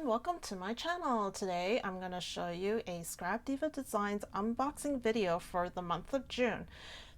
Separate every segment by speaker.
Speaker 1: welcome to my channel. Today I'm going to show you a Scrap Diva Designs unboxing video for the month of June.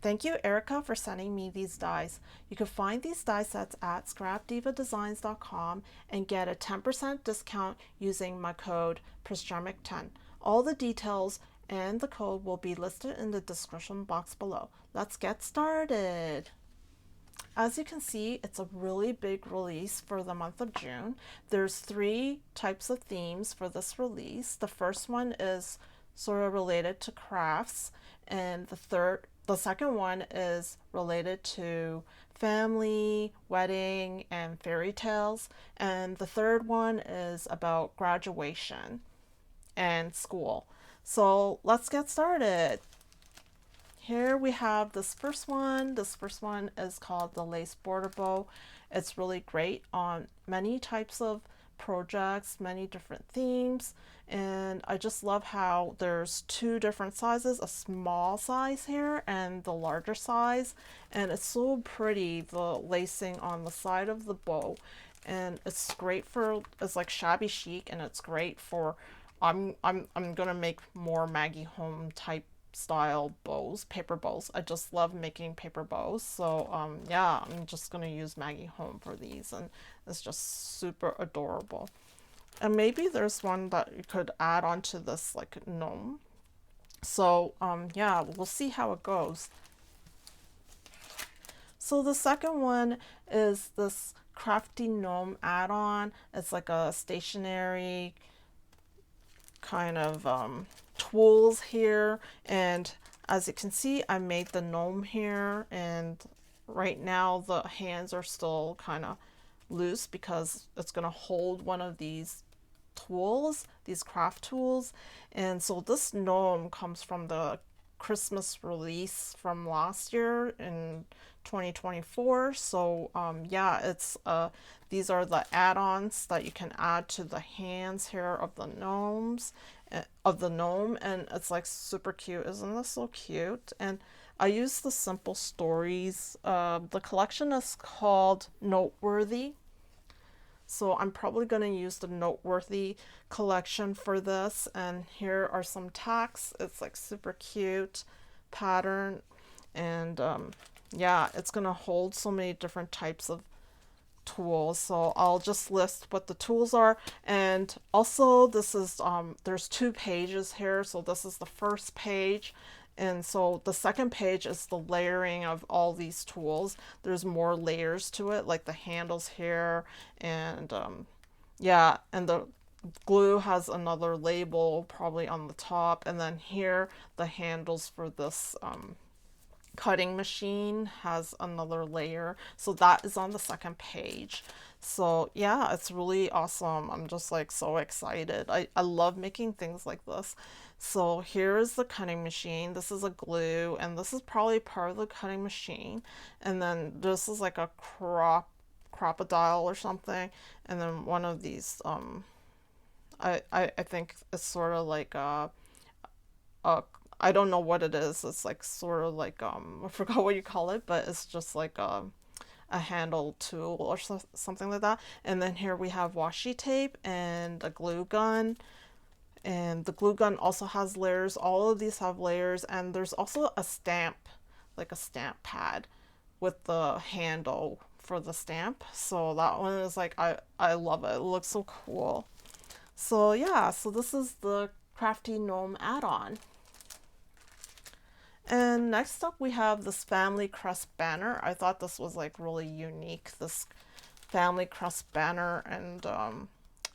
Speaker 1: Thank you, Erica, for sending me these dies. You can find these die sets at scrapdivadesigns.com and get a 10% discount using my code PRESJAMIC10. All the details and the code will be listed in the description box below. Let's get started. As you can see, it's a really big release for the month of June. There's 3 types of themes for this release. The first one is sort of related to crafts, and the second one is related to family, wedding, and fairy tales, and the third one is about graduation and school. So let's get started. Here we have this first one. This first one is called the Lace Border Bow. It's really great on many types of projects, many different themes, and I just love how there's 2 different sizes, a small size here and the larger size, and it's so pretty, the lacing on the side of the bow, and it's great for, it's like shabby chic, and it's great for, I'm gonna make more Maggie Home type style bows, paper bows. I just love making paper bows, so yeah, I'm just gonna use Maggie Home for these, and it's just super adorable. And maybe there's one that you could add on to this like gnome, so yeah, we'll see how it goes. So the second one is this Crafty Gnome Add On. It's like a stationary kind of tools here, and as you can see, I made the gnome here, and right now the hands are still kind of loose because it's going to hold one of these tools, these craft tools. And so this gnome comes from the Christmas release from last year in 2024. So yeah, it's these are the add-ons that you can add to the hands here of the gnomes, of the gnome, and it's like super cute. Isn't this so cute? And I use the Simple Stories. The collection is called Noteworthy, so I'm probably going to use the Noteworthy collection for this. And here are some tacks. It's like super cute pattern, and yeah, it's going to hold so many different types of tools, so I'll just list what the tools are. And also this is there's 2 pages here, so this is the first page, and so the second page is the layering of all these tools. There's more layers to it, like the handles here, and yeah, and the glue has another label probably on the top, and then here the handles for this cutting machine has another layer, so that is on the second page. So yeah, it's really awesome. I'm just like so excited. I love making things like this. So here's the cutting machine. This is a glue, and this is probably part of the cutting machine, and then this is like a crocodile or something, and then one of these I think it's sort of like a I don't know what it is. It's like sort of like I forgot what you call it, but it's just like a handle tool or something like that. And then here we have washi tape and a glue gun. And the glue gun also has layers. All of these have layers, and there's also a stamp, like a stamp pad with the handle for the stamp. So that one is like I love it. It looks so cool. So yeah, so this is the Crafty Gnome Add-on. And next up we have this Family Crest banner. I thought this was like really unique, this Family Crest banner, and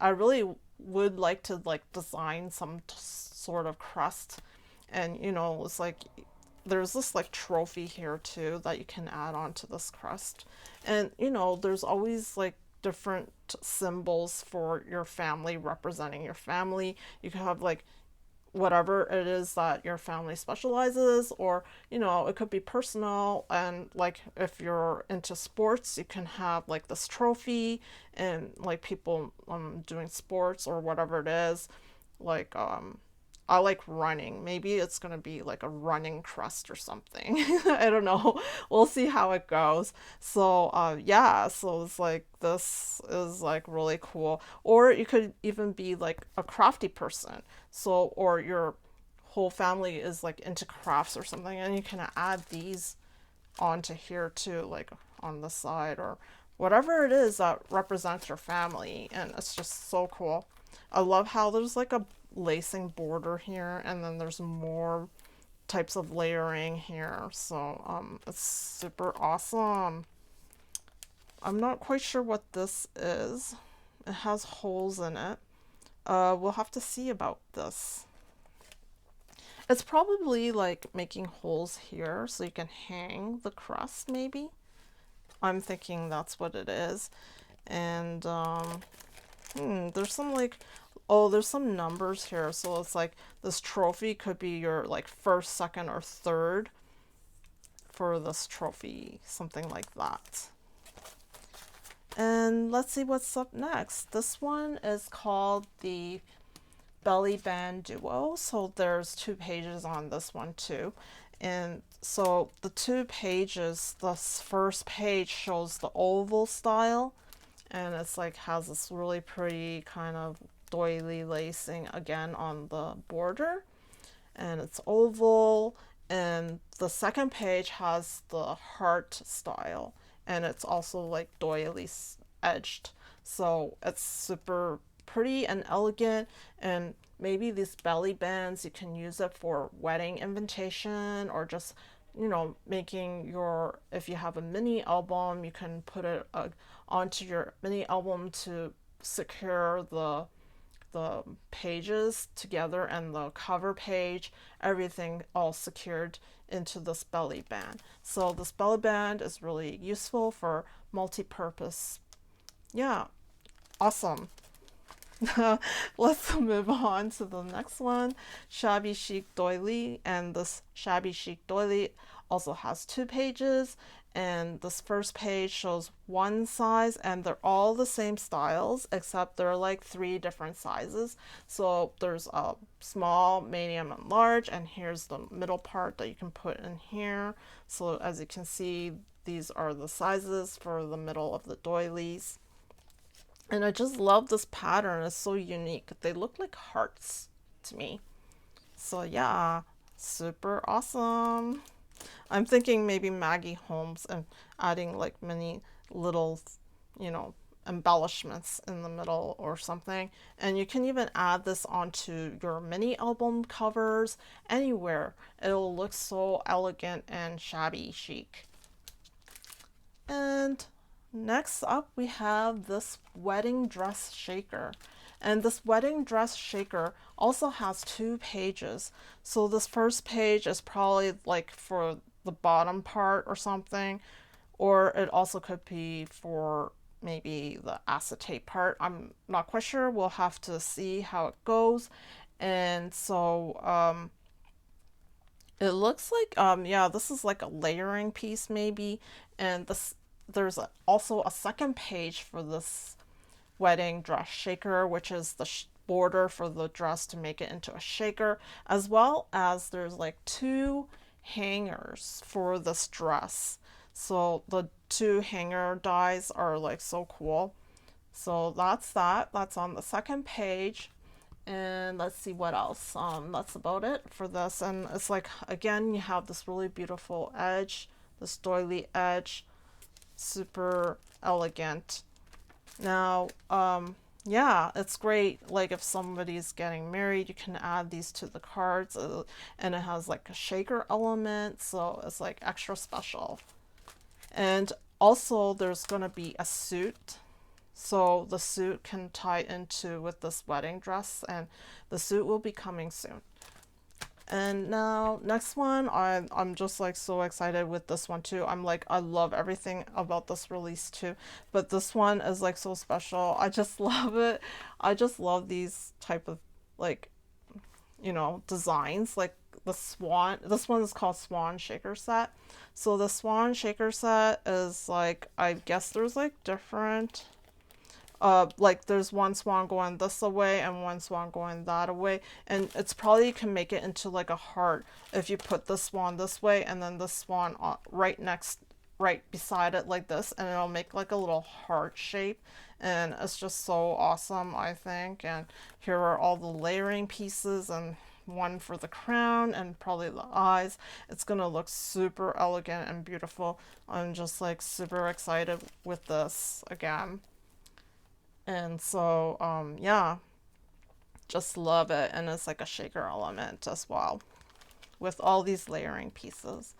Speaker 1: I really would like to like design some sort of crest. And you know, it's like there's this like trophy here too that you can add on to this crest. And you know, there's always like different symbols for your family, representing your family. You can have like whatever it is that your family specializes, or you know, it could be personal, and like if you're into sports, you can have like this trophy, and like people doing sports or whatever it is, like I like running. Maybe it's gonna be like a running crest or something. I don't know. We'll see how it goes. So yeah, so it's like this is like really cool. Or you could even be like a crafty person. So or your whole family is like into crafts or something, and you can add these onto here too, like on the side or whatever it is that represents your family, and it's just so cool. I love how there's like a lacing border here, and then there's more types of layering here, so it's super awesome. I'm not quite sure what this is. It has holes in it. We'll have to see about this. It's probably like making holes here so you can hang the crust, maybe. I'm thinking that's what it is. And there's some like, oh, there's some numbers here. So it's like this trophy could be your like first, second, or third for this trophy, something like that. And let's see what's up next. This one is called the Belly Band Duo. So there's 2 pages on this one too. And so the 2 pages, this first page shows the oval style, and it's like has this really pretty kind of doily lacing again on the border, and it's oval. And the second page has the heart style, and it's also like doily edged. So it's super pretty and elegant. And maybe these belly bands, you can use it for wedding invitation, or just, you know, making your, if you have a mini album, you can put it onto your mini album to secure the pages together, and the cover page, everything all secured into this belly band. So this belly band is really useful for multi-purpose. Yeah, awesome. Let's move on to the next one, Shabby Chic Doily. And this Shabby Chic Doily also has 2 pages, and this first page shows one size, and they're all the same styles except they're like 3 different sizes. So there's a small, medium, and large, and here's the middle part that you can put in here. So as you can see, these are the sizes for the middle of the doilies. And I just love this pattern. It's so unique. They look like hearts to me. So yeah, super awesome. I'm thinking maybe Maggie Holmes and adding like many little, you know, embellishments in the middle or something. And you can even add this onto your mini album covers, anywhere. It'll look so elegant and shabby chic. And next up, we have this wedding dress shaker. And this wedding dress shaker also has 2 pages. So this first page is probably like for the bottom part or something, or it also could be for maybe the acetate part. I'm not quite sure. We'll have to see how it goes. And so it looks like yeah, this is like a layering piece maybe. And this, there's also a second page for this wedding dress shaker, which is the border for the dress to make it into a shaker, as well as there's like 2 hangers for this dress. So the 2 hanger dies are like so cool. So that's that's on the second page. And let's see what else. That's about it for this. And it's like, again, you have this really beautiful edge, this doily edge, super elegant. Now yeah, it's great. Like if somebody's getting married, you can add these to the cards, and it has like a shaker element, so it's like extra special. And also there's going to be a suit, so the suit can tie into with this wedding dress, and the suit will be coming soon. And now next one, I'm just like so excited with this one too. I'm like, I love everything about this release too, but this one is like so special. I just love it. I just love these type of like, you know, designs, like the swan. This one is called Swan Shaker Set. So the Swan Shaker Set is like, I guess there's like different like there's one swan going this away and one swan going that away, and it's probably you can make it into like a heart if you put the swan this way and then the swan right beside it like this, and it'll make like a little heart shape, and it's just so awesome, I think. And here are all the layering pieces, and one for the crown and probably the eyes. It's gonna look super elegant and beautiful. I'm just like super excited with this again. And so yeah, just love it. And it's like a shaker element as well with all these layering pieces.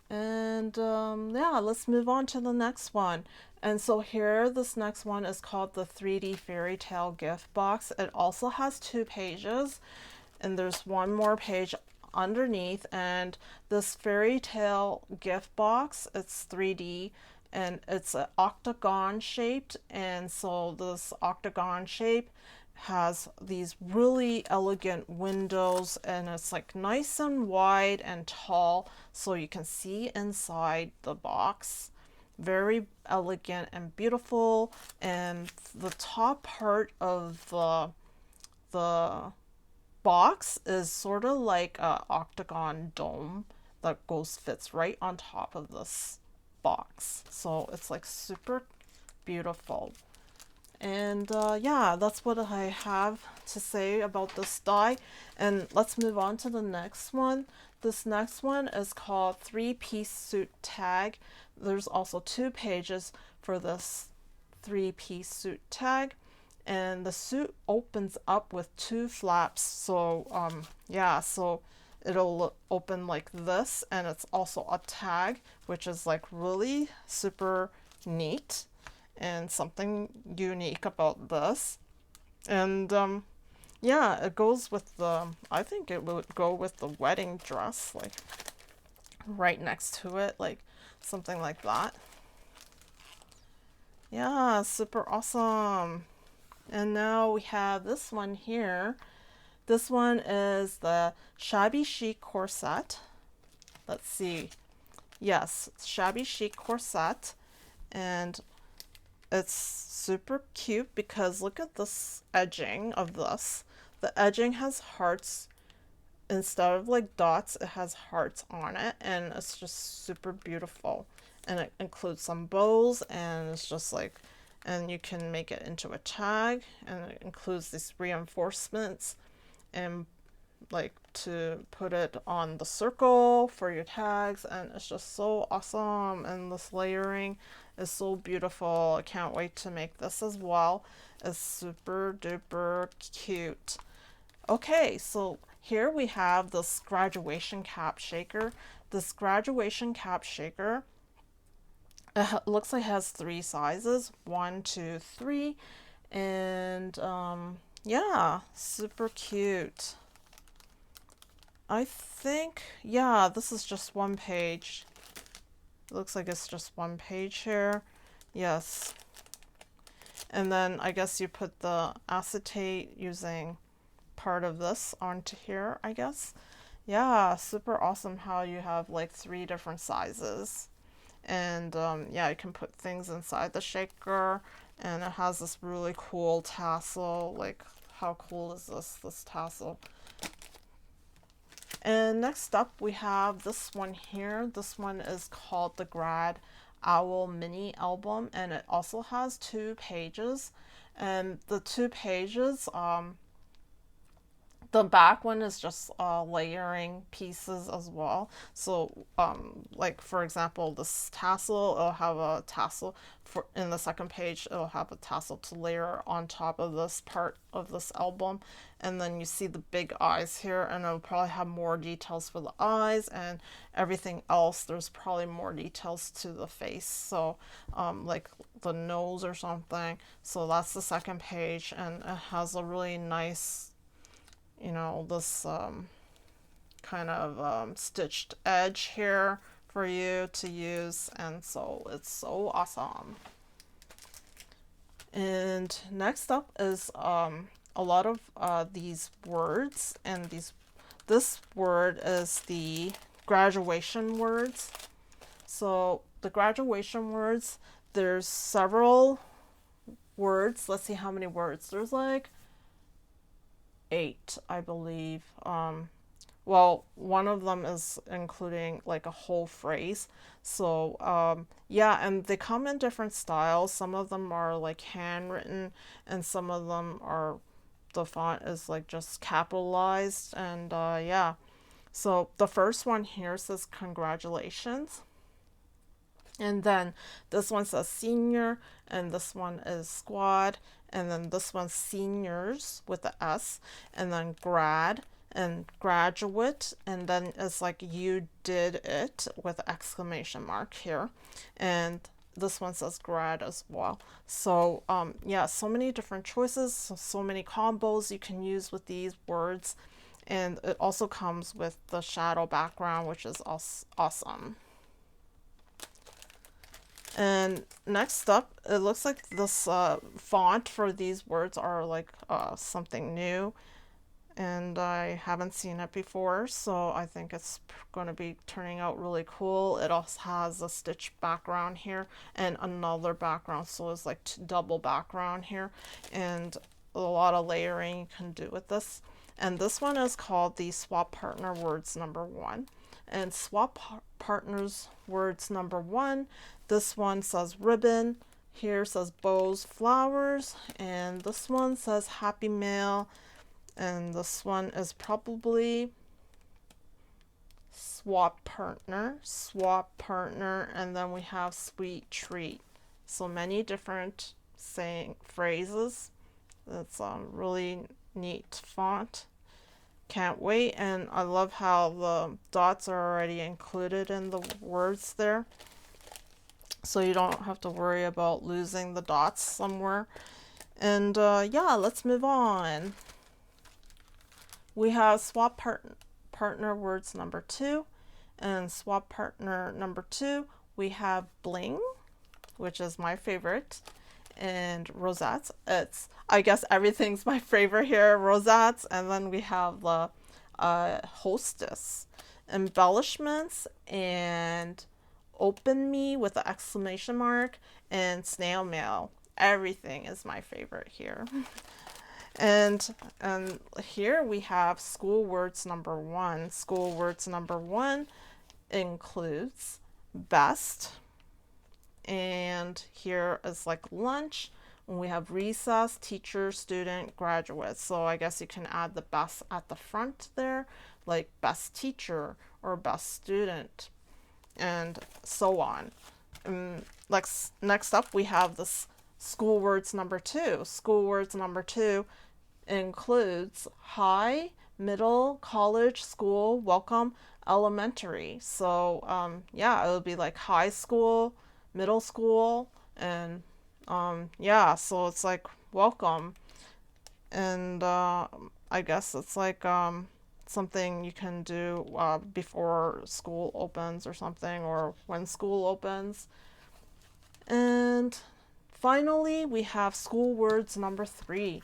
Speaker 1: And yeah, let's move on to the next one. And so here, this next one is called the 3D Fairytale Gift Box. It also has 2 pages, and there's one more page underneath. And this Fairytale Gift Box, it's 3D, and it's an octagon shaped. And so this octagon shape has these really elegant windows, and it's like nice and wide and tall so you can see inside the box. Very elegant and beautiful. And the top part of the box is sort of like a octagon dome that fits right on top of this box, so it's like super beautiful. And yeah, that's what I have to say about this die. And let's move on to the next one. This next one is called 3-piece suit tag. There's also 2 pages for this 3-piece suit tag, and the suit opens up with 2 flaps. So yeah, so it'll open like this, and it's also a tag, which is like really super neat and something unique about this. And yeah, it goes with the, I think it would go with the wedding dress, like right next to it, like something like that. Yeah, super awesome. And now we have this one here. This one is the Shabby Chic Corset. Let's see. Yes, Shabby Chic Corset. And it's super cute because look at this edging of this. The edging has hearts. Instead of like dots, it has hearts on it, and it's just super beautiful. And it includes some bows, and it's just like, and you can make it into a tag, and it includes these reinforcements and like to put it on the circle for your tags, and it's just so awesome. And this layering is so beautiful. I can't wait to make this as well. It's super duper cute. Okay, so here we have this graduation cap shaker. This graduation cap shaker, it looks like it has 3 sizes, 1, 2, 3, and yeah, super cute. I think, yeah, this is just 1 page. It looks like it's just 1 page here. Yes. And then I guess you put the acetate using part of this onto here, I guess. Yeah, super awesome how you have like 3 different sizes. And yeah, you can put things inside the shaker, and it has this really cool tassel. Like, how cool is this tassel? And next up we have this one here. This one is called the Grad Owl Mini Album, and it also has 2 pages. And the 2 pages, the back one is just layering pieces as well. So like for example, this tassel, it'll have a tassel for, in the second page it'll have a tassel to layer on top of this part of this album. And then you see the big eyes here, and it'll probably have more details for the eyes, and everything else there's probably more details to the face, so like the nose or something. So that's the second page, and it has a really nice, you know, this kind of stitched edge here for you to use, and so it's so awesome. And next up is a lot of these words, and this word is the graduation words. So the graduation words, there's several words. Let's see how many words. There's like 8, I believe. Well, one of them is including like a whole phrase. So, yeah, and they come in different styles. Some of them are like handwritten, and some of them are, the font is like just capitalized. And yeah, so the first one here says congratulations. And then this one says senior, and this one is squad, and then this one's seniors with the S, and then grad and graduate, and then it's like you did it with exclamation mark here. And this one says grad as well. So yeah, so many different choices, so many combos you can use with these words. And it also comes with the shadow background, which is awesome. And next up, it looks like this font for these words are like something new, and I haven't seen it before, so I think it's going to be turning out really cool. It also has a stitch background here and another background, so it's like double background here, and a lot of layering you can do with this. And this one is called the Swap Partner Words number 1. And Swap Partners Words number 1, this one says ribbon, here says bows, flowers, and this one says happy mail, and this one is probably swap partner, and then we have sweet treat. So many different phrases. It's a really neat font. Can't wait. And I love how the dots are already included in the words there, so you don't have to worry about losing the dots somewhere. And yeah, let's move on. We have swap partner words number 2, and swap partner number 2 we have bling, which is my favorite, and rosettes. It's, I guess everything's my favorite here, rosettes. And then we have the hostess, embellishments, and open me with an exclamation mark, and snail mail. Everything is my favorite here. And here we have school words number 1. School words number 1 includes best, and here is like lunch. And we have recess, teacher, student, graduate. So I guess you can add the best at the front there, like best teacher or best student, and so on. Next up, we have this school words number 2. School words number 2 includes high, middle, college, school, welcome, elementary. So yeah, it would be like high school, middle school, and yeah, so it's like welcome. And I guess it's like something you can do before school opens or something, or when school opens. And finally, we have school words number 3.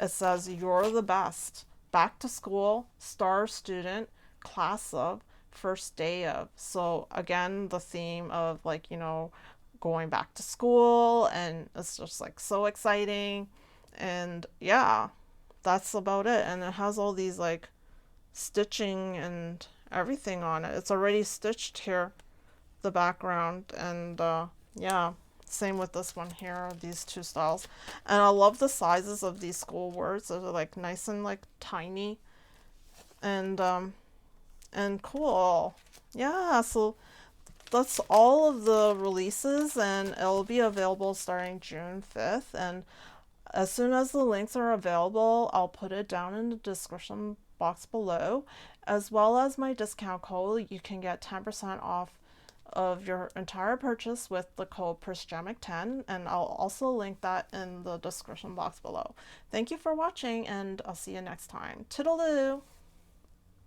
Speaker 1: It says you're the best, back to school, star student, class of, first day of. So again, the theme of like, you know, going back to school, and it's just like so exciting. And yeah, that's about it. And it has all these like stitching and everything on it. It's already stitched here, the background, and yeah, same with this one here, these two styles. And I love the sizes of these school words. They're like nice and like tiny, and cool. Yeah, so that's all of the releases, and it'll be available starting June 5th. And as soon as the links are available, I'll put it down in the description box below, as well as my discount code. You can get 10% off of your entire purchase with the code PRISGEMIC10, and I'll also link that in the description box below. Thank you for watching, and I'll see you next time. Toodaloo!